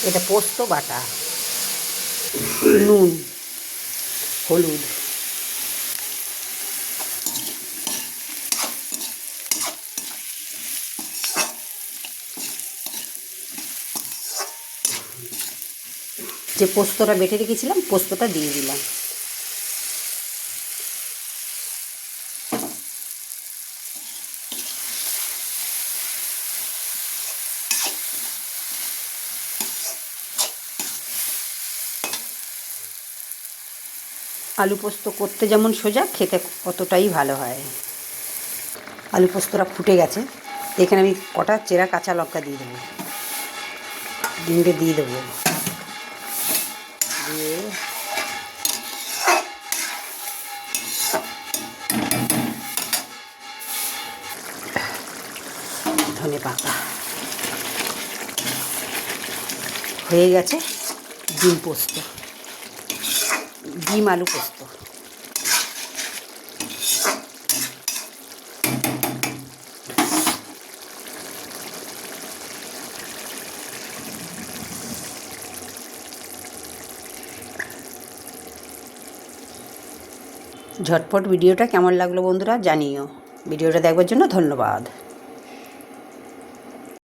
এটা পোস্ত বাটা, নুন, হলুদ, যে পোস্তটা বেটে রেখেছিলাম পোস্তটা দিয়ে দিলাম। আলু পোস্ত করতে যেমন সোজা, খেতে অতটাই ভালো হয়। আলু পোস্তটা ফুটে গেছে, এখানে আমি কটা চেরা কাঁচা লঙ্কা দিয়ে দেবো, দিয়ে দেবো, দিয়ে ধনে পাতা। হয়ে গেছে ডিম পোস্ত, ডিম আলু পোস্ত। ঝটপট ভিডিওটা কেমন লাগলো বন্ধুরা জানিও। ভিডিওটা দেখবার জন্য ধন্যবাদ।